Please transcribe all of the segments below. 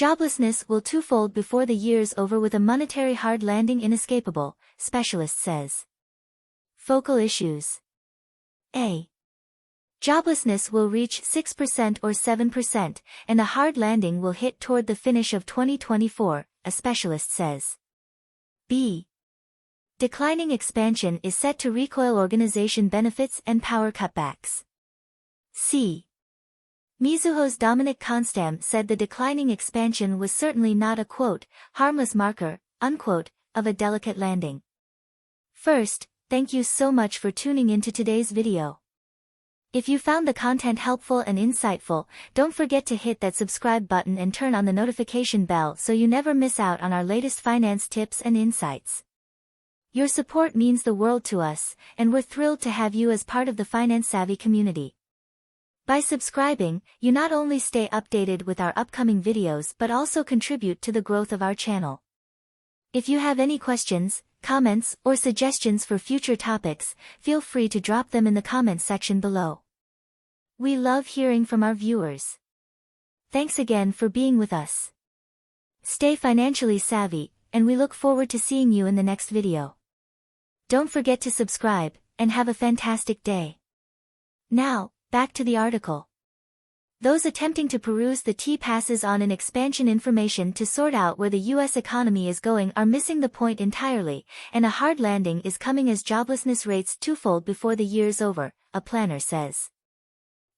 Joblessness will twofold before the year's over with a monetary hard landing inescapable, specialist says. Focal issues. A. Joblessness will reach 6% or 7%, and a hard landing will hit toward the finish of 2024, a specialist says. B. Declining expansion is set to recoil organization benefits and power cutbacks. C. Mizuho's Dominic Konstam said the declining expansion was certainly not a quote, harmless marker, unquote, of a delicate landing. First, thank you so much for tuning into today's video. If you found the content helpful and insightful, don't forget to hit that subscribe button and turn on the notification bell so you never miss out on our latest finance tips and insights. Your support means the world to us, and we're thrilled to have you as part of the Finance Savvy community. By subscribing, you not only stay updated with our upcoming videos but also contribute to the growth of our channel. If you have any questions, comments, or suggestions for future topics, feel free to drop them in the comments section below. We love hearing from our viewers. Thanks again for being with us. Stay financially savvy, and we look forward to seeing you in the next video. Don't forget to subscribe, and have a fantastic day. Now, back to the article. Those attempting to peruse the T-passes on an expansion information to sort out where the U.S. economy is going are missing the point entirely, and a hard landing is coming as joblessness rates twofold before the year's over, a planner says.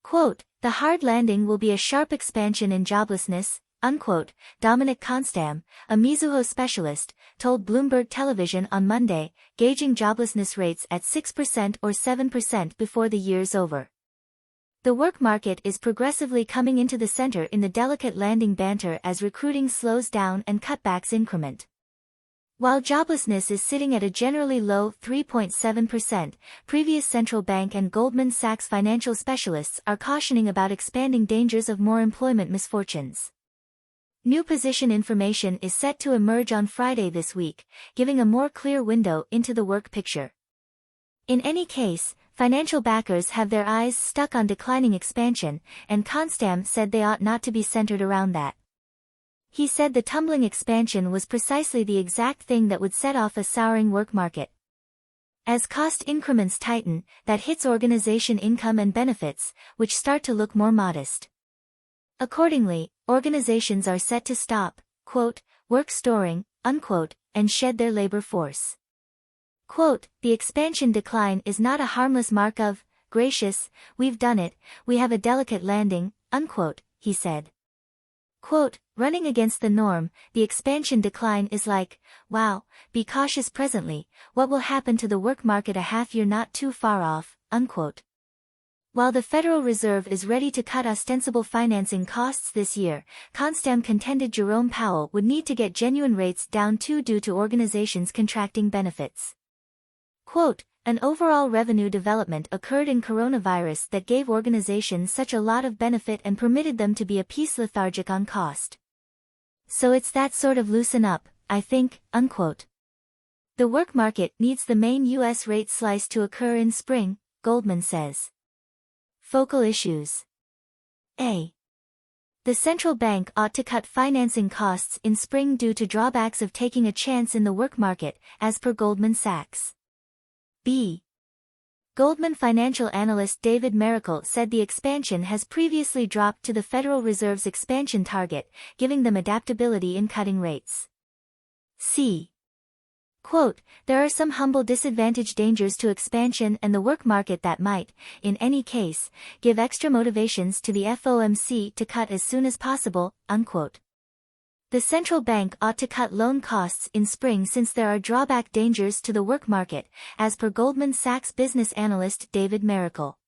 Quote, the hard landing will be a sharp expansion in joblessness, unquote, Dominic Konstam, a Mizuho specialist, told Bloomberg Television on Monday, gauging joblessness rates at 6% or 7% before the year's over. The work market is progressively coming into the center in the delicate landing banter as recruiting slows down and cutbacks increment. While joblessness is sitting at a generally low 3.7%, previous central bank and Goldman Sachs financial specialists are cautioning about expanding dangers of more employment misfortunes. New position information is set to emerge on Friday this week, giving a more clear window into the work picture. In any case, financial backers have their eyes stuck on declining expansion, and Konstam said they ought not to be centered around that. He said the tumbling expansion was precisely the exact thing that would set off a souring work market. As cost increments tighten, that hits organization income and benefits, which start to look more modest. Accordingly, organizations are set to stop, quote, work storing, unquote, and shed their labor force. Quote, the expansion decline is not a harmless mark of, gracious, we've done it, we have a delicate landing, unquote, he said. Quote, running against the norm, the expansion decline is like, wow, be cautious presently, what will happen to the work market a half year not too far off, unquote. While the Federal Reserve is ready to cut ostensible financing costs this year, Konstam contended Jerome Powell would need to get genuine rates down too due to organizations contracting benefits. Quote, an overall revenue development occurred in coronavirus that gave organizations such a lot of benefit and permitted them to be a piece lethargic on cost. So it's that sort of loosen up, I think, unquote. The work market needs the main U.S. rate slice to occur in spring, Goldman says. Focal issues. A. The central bank ought to cut financing costs in spring due to drawbacks of taking a chance in the work market, as per Goldman Sachs. B. Goldman financial analyst David Miracle said the expansion has previously dropped to the Federal Reserve's expansion target, giving them adaptability in cutting rates. C. Quote, there are some humble disadvantage dangers to expansion and the work market that might, in any case, give extra motivations to the FOMC to cut as soon as possible, unquote. The central bank ought to cut loan costs in spring since there are drawback dangers to the work market, as per Goldman Sachs business analyst David Miracle.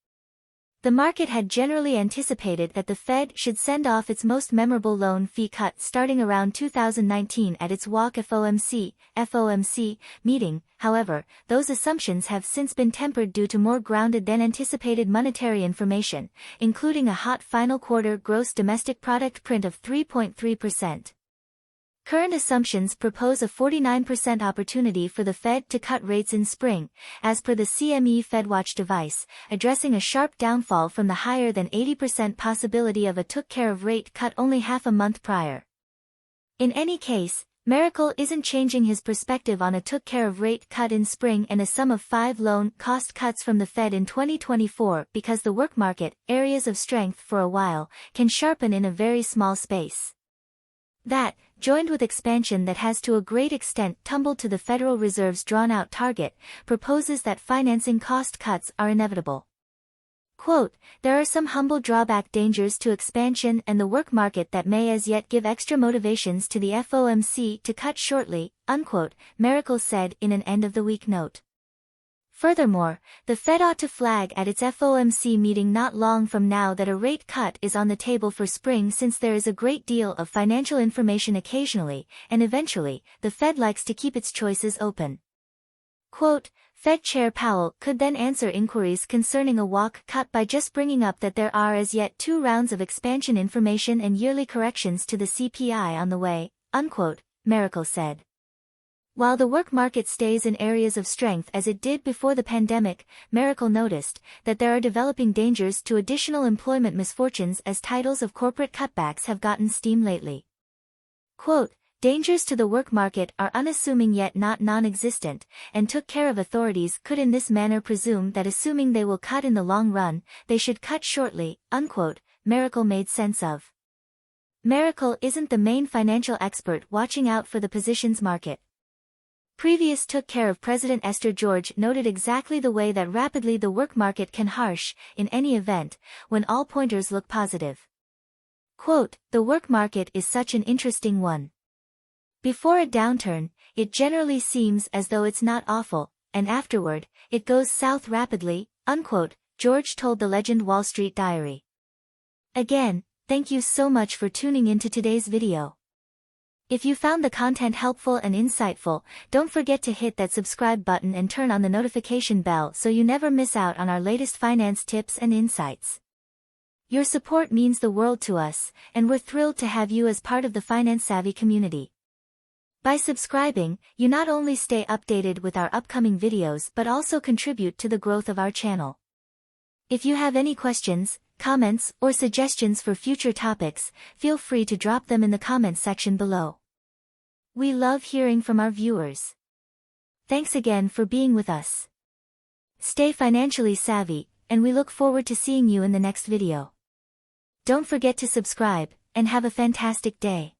The market had generally anticipated that the Fed should send off its most memorable loan fee cut starting around 2019 at its walk FOMC meeting. However, those assumptions have since been tempered due to more grounded than anticipated monetary information, including a hot final quarter gross domestic product print of 3.3%. Current assumptions propose a 49% opportunity for the Fed to cut rates in spring, as per the CME FedWatch device, addressing a sharp downfall from the higher than 80% possibility of a took-care-of rate cut only half a month prior. In any case, Miracle isn't changing his perspective on a took care of rate cut in spring and a sum of 5 loan cost cuts from the Fed in 2024 because the work market, areas of strength for a while, can sharpen in a very small space. That, joined with expansion that has to a great extent tumbled to the Federal Reserve's drawn-out target, proposes that financing cost cuts are inevitable. Quote, there are some humble drawback dangers to expansion and the work market that may as yet give extra motivations to the FOMC to cut shortly, unquote, Miracle said in an end-of-the-week note. Furthermore, the Fed ought to flag at its FOMC meeting not long from now that a rate cut is on the table for spring since there is a great deal of financial information occasionally, and eventually, the Fed likes to keep its choices open. Quote, Fed Chair Powell could then answer inquiries concerning a walk cut by just bringing up that there are as yet 2 rounds of expansion information and yearly corrections to the CPI on the way, unquote, Miracle said. While the work market stays in areas of strength as it did before the pandemic, Miracle noticed that there are developing dangers to additional employment misfortunes as titles of corporate cutbacks have gotten steam lately. Quote, dangers to the work market are unassuming yet not non-existent, and took care of authorities could in this manner presume that assuming they will cut in the long run, they should cut shortly, unquote, Miracle made sense of. Miracle isn't the main financial expert watching out for the positions market. Previous took care of President Esther George noted exactly the way that rapidly the work market can harsh, in any event, when all pointers look positive. Quote, the work market is such an interesting one. Before a downturn, it generally seems as though it's not awful, and afterward, it goes south rapidly, unquote, George told the Legend Wall Street Diary. Again, thank you so much for tuning into today's video. If you found the content helpful and insightful, don't forget to hit that subscribe button and turn on the notification bell so you never miss out on our latest finance tips and insights. Your support means the world to us, and we're thrilled to have you as part of the Finance Savvy community. By subscribing, you not only stay updated with our upcoming videos but also contribute to the growth of our channel. If you have any questions, comments, or suggestions for future topics, feel free to drop them in the comments section below. We love hearing from our viewers. Thanks again for being with us. Stay financially savvy, and we look forward to seeing you in the next video. Don't forget to subscribe, and have a fantastic day.